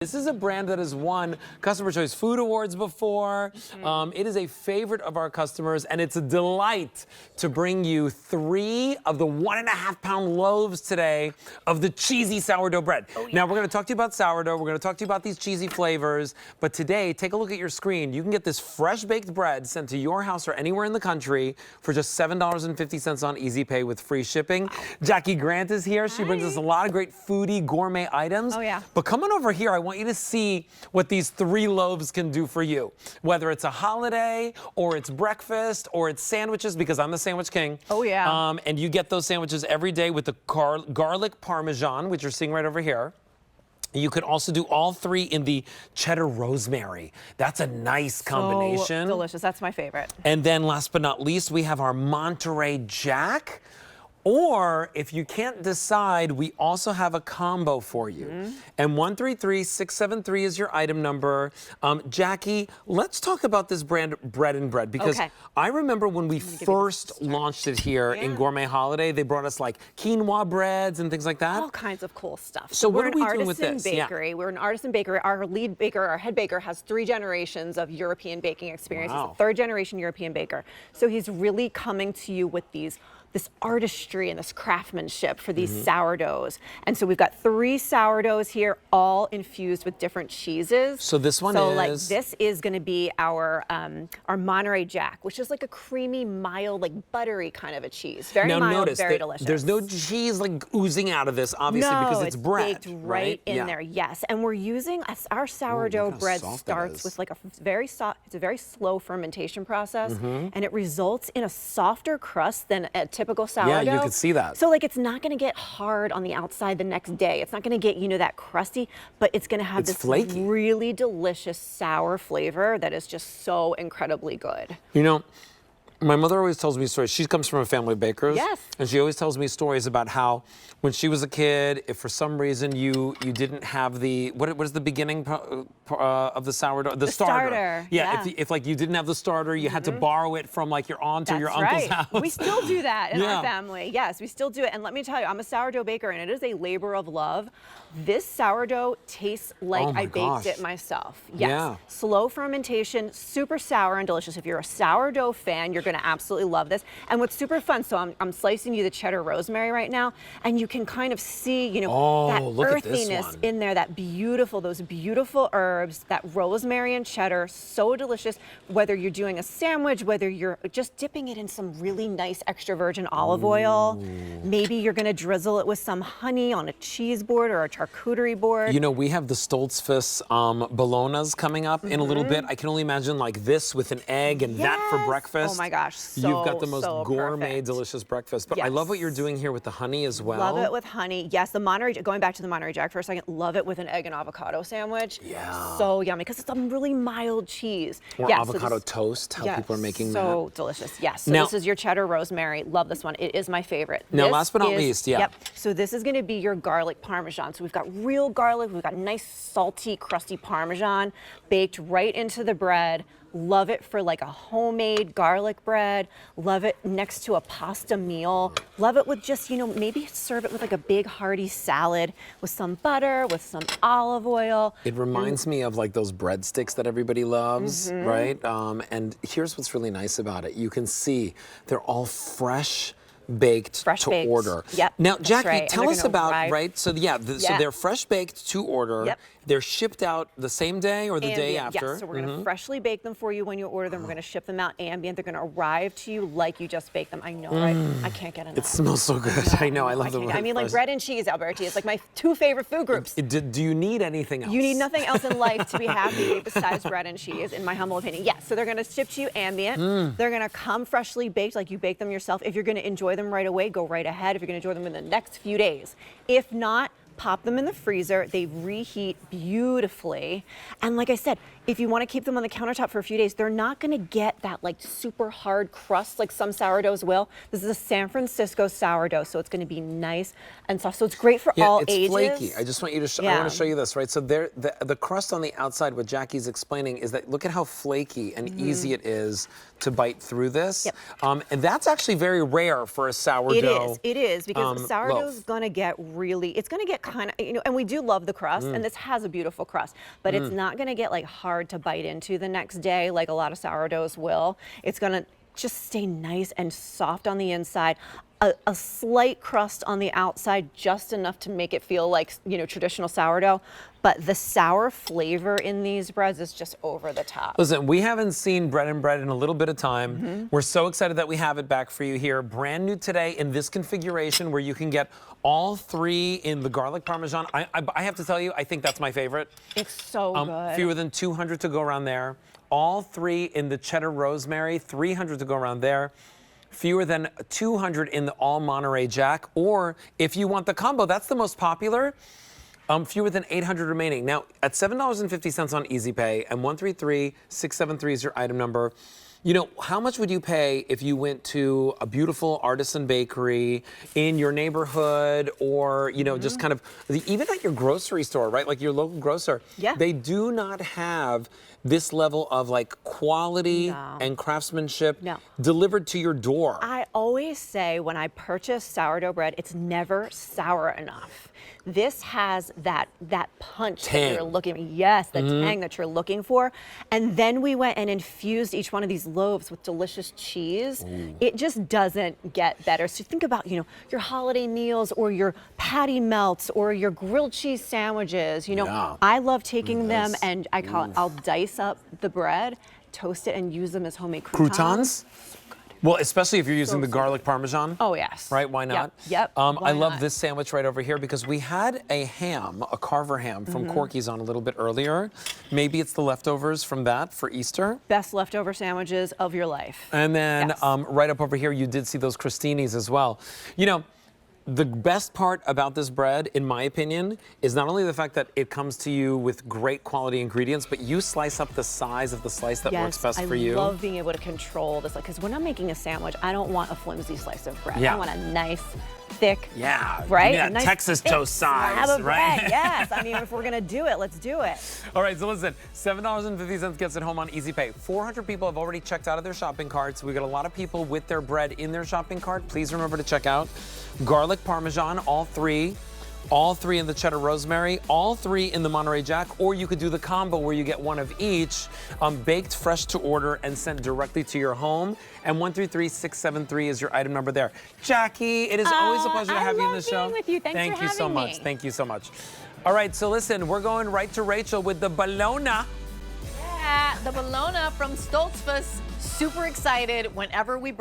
This is a brand that has won Customer Choice Food Awards before. It is a favorite of our customers, and it's a delight to bring you 3 of the 1.5-pound loaves today of the cheesy sourdough bread. Oh, yeah. Now, we're going to talk to you about sourdough. We're going to talk to you about these cheesy flavors. But today, take a look at your screen. You can get this fresh baked bread sent to your house or anywhere in the country for just $7.50 on Easy Pay with free shipping. Wow. Jackie Grant is here. She brings us a lot of great foodie gourmet items. Oh, yeah. But come on over here. I want you to see what these 3 loaves can do for you. Whether it's a holiday, or it's breakfast, or it's sandwiches, because I'm the sandwich king. Oh, yeah. And you get those sandwiches every day with the garlic parmesan, which you're seeing right over here. You could also do all 3 in the cheddar rosemary. That's a nice combination. So delicious. That's my favorite. And then last but not least, we have our Monterey Jack. Or if you can't decide, we also have a combo for you. And 133673 is your item number. Jackie, let's talk about this brand, Bread and Bread, because I remember when we first launched it here in Gourmet Holiday, they brought us like quinoa breads and things like that. All kinds of cool stuff. So what are we doing with this? Bakery. We're an artisan bakery. Our lead baker, our head baker, has 3 generations of European baking experience. He's a 3rd generation European baker. So he's really coming to you with this artistry and this craftsmanship for these sourdoughs. And so we've got 3 sourdoughs here, all infused with different cheeses. So this one like this is gonna be our Monterey Jack, which is like a creamy, mild, like buttery kind of a cheese. Very mild, notice very delicious. There's no cheese like oozing out of this, obviously, because it's bread. Baked right in there, yes. And we're using, our sourdough bread starts with like a very soft, it's a very slow fermentation process, and it results in a softer crust than a typical sourdough. Yeah, you can see that. So like it's not going to get hard on the outside the next day. It's not going to get, you know, that crusty, but it's going to have this flaky, really delicious sour flavor that is just so incredibly good. You know, my mother always tells me stories. She comes from a family of bakers. Yes. And she always tells me stories about how when she was a kid, if for some reason you didn't have the, what is the beginning of the sourdough? The starter. Yeah, if like you didn't have the starter, you had to borrow it from like your aunt or your uncle's house. We still do that in our family. Yes, we still do it. And let me tell you, I'm a sourdough baker and it is a labor of love. This sourdough tastes like I baked it myself. Yes. Yeah. Slow fermentation, super sour and delicious. If you're a sourdough fan, you're going to absolutely love this. And what's super fun, so I'm slicing you the cheddar rosemary right now, and you can kind of see, you know, that earthiness in there, those beautiful herbs, that rosemary and cheddar, so delicious. Whether you're doing a sandwich, whether you're just dipping it in some really nice extra virgin olive oil, maybe you're going to drizzle it with some honey on a cheese board or a charcuterie board. You know, we have the Stoltzfus bolognas coming up in a little bit. I can only imagine like this with an egg and that for breakfast. Oh my gosh, you've got the most gourmet, perfect. Delicious breakfast. But I love what you're doing here with the honey as well. Love it with honey. Yes, the Monterey, going back to the Monterey Jack for a second, love it with an egg and avocado sandwich. Yeah. So yummy, because it's a really mild cheese. Or avocado toast, how people are making that. So delicious, yes. So now, this is your cheddar rosemary. Love this one. It is my favorite. Now, last but not least, Yep. So this is gonna be your garlic parmesan. So we've got real garlic, we've got nice salty, crusty parmesan baked right into the bread. Love it for like a homemade garlic bread. Love it next to a pasta meal. Love it with just, you know, maybe serve it with like a big hearty salad with some butter, with some olive oil. It reminds me of like those breadsticks that everybody loves, right? And here's what's really nice about it. You can see they're all fresh baked to order. Yep. Now, Jackie, tell us about, so so they're fresh baked to order. Yep. They're shipped out the same day or the day after. Yes, so we're going to freshly bake them for you when you order them. We're going to ship them out ambient. They're going to arrive to you like you just baked them. I know, right? I can't get enough. It smells so good. I know, I love them. I mean, like bread and cheese, Alberti. It's like my 2 favorite food groups. Do you need anything else? You need nothing else in life to be happy besides bread and cheese, in my humble opinion. Yes, so they're going to ship to you ambient. They're going to come freshly baked like you bake them yourself. If you're going to enjoy them right away, go right ahead. If you're going to enjoy them in the next few days. If not, pop them in the freezer. They reheat beautifully. And like I said, if you want to keep them on the countertop for a few days, they're not going to get that like super hard crust like some sourdoughs will. This is a San Francisco sourdough, so it's going to be nice and soft. So it's great for all ages. It's flaky. I just want you to I want to show you this, right? So there, the crust on the outside, what Jackie's explaining is that look at how flaky and easy it is to bite through this. And that's actually very rare for a sourdough. It is because sourdough is going to get really, it's going to get kind of, and we do love the crust, and this has a beautiful crust, but it's not gonna get like hard to bite into the next day like a lot of sourdoughs will. It's gonna just stay nice and soft on the inside. A slight crust on the outside, just enough to make it feel like, traditional sourdough. But the sour flavor in these breads is just over the top. Listen, we haven't seen Bread and Bread in a little bit of time. We're so excited that we have it back for you here. Brand new today in this configuration where you can get all 3 in the garlic parmesan. I have to tell you, I think that's my favorite. It's so good. Fewer than 200 to go around there. All 3 in the cheddar rosemary, 300 to go around there. Fewer than 200 in the all Monterey Jack, or if you want the combo, that's the most popular. Fewer than 800 remaining. Now, at $7.50 on Easy Pay, and 133673 is your item number. How much would you pay if you went to a beautiful artisan bakery in your neighborhood, or, just kind of, even at your grocery store, right? Like your local grocer. Yeah. They do not have this level of like quality and craftsmanship delivered to your door. I always say when I purchase sourdough bread, it's never sour enough. This has that punch that you're looking for. Yes, the tang that you're looking for. And then we went and infused each one of these loaves with delicious cheese. It just doesn't get better. So think about, your holiday meals or your patty melts or your grilled cheese sandwiches. I love taking them and I'll dice up the bread, toast it, and use them as homemade croutons. Well, especially if you're using the garlic parmesan. Oh, yes. Right? Why not? Yep. I love this sandwich right over here because we had a ham, a Carver ham from Corky's on a little bit earlier. Maybe it's the leftovers from that for Easter. Best leftover sandwiches of your life. And then right up over here, you did see those crostinis as well. The best part about this bread, in my opinion, is not only the fact that it comes to you with great quality ingredients, but you slice up the size of the slice that works best for you. I love being able to control this, because when I'm making a sandwich, I don't want a flimsy slice of bread. Yeah. I want a nice, thick, right? A nice Texas toast size, slab of right? bread. Yes, if we're gonna do it, let's do it. All right, so listen, $7.50 gets it home on Easy Pay. 400 people have already checked out of their shopping carts. We got a lot of people with their bread in their shopping cart. Please remember to check out garlic parmesan, all 3 in the cheddar rosemary, all 3 in the Monterey Jack, or you could do the combo where you get one of each, baked fresh to order and sent directly to your home. And 133673 is your item number there. Jackie, it is always a pleasure to have you in the show. I love being with you. Thank you so much. Thank you so much. All right, so listen, we're going right to Rachel with the bologna. Yeah, the bologna from Stoltzfus. Super excited whenever we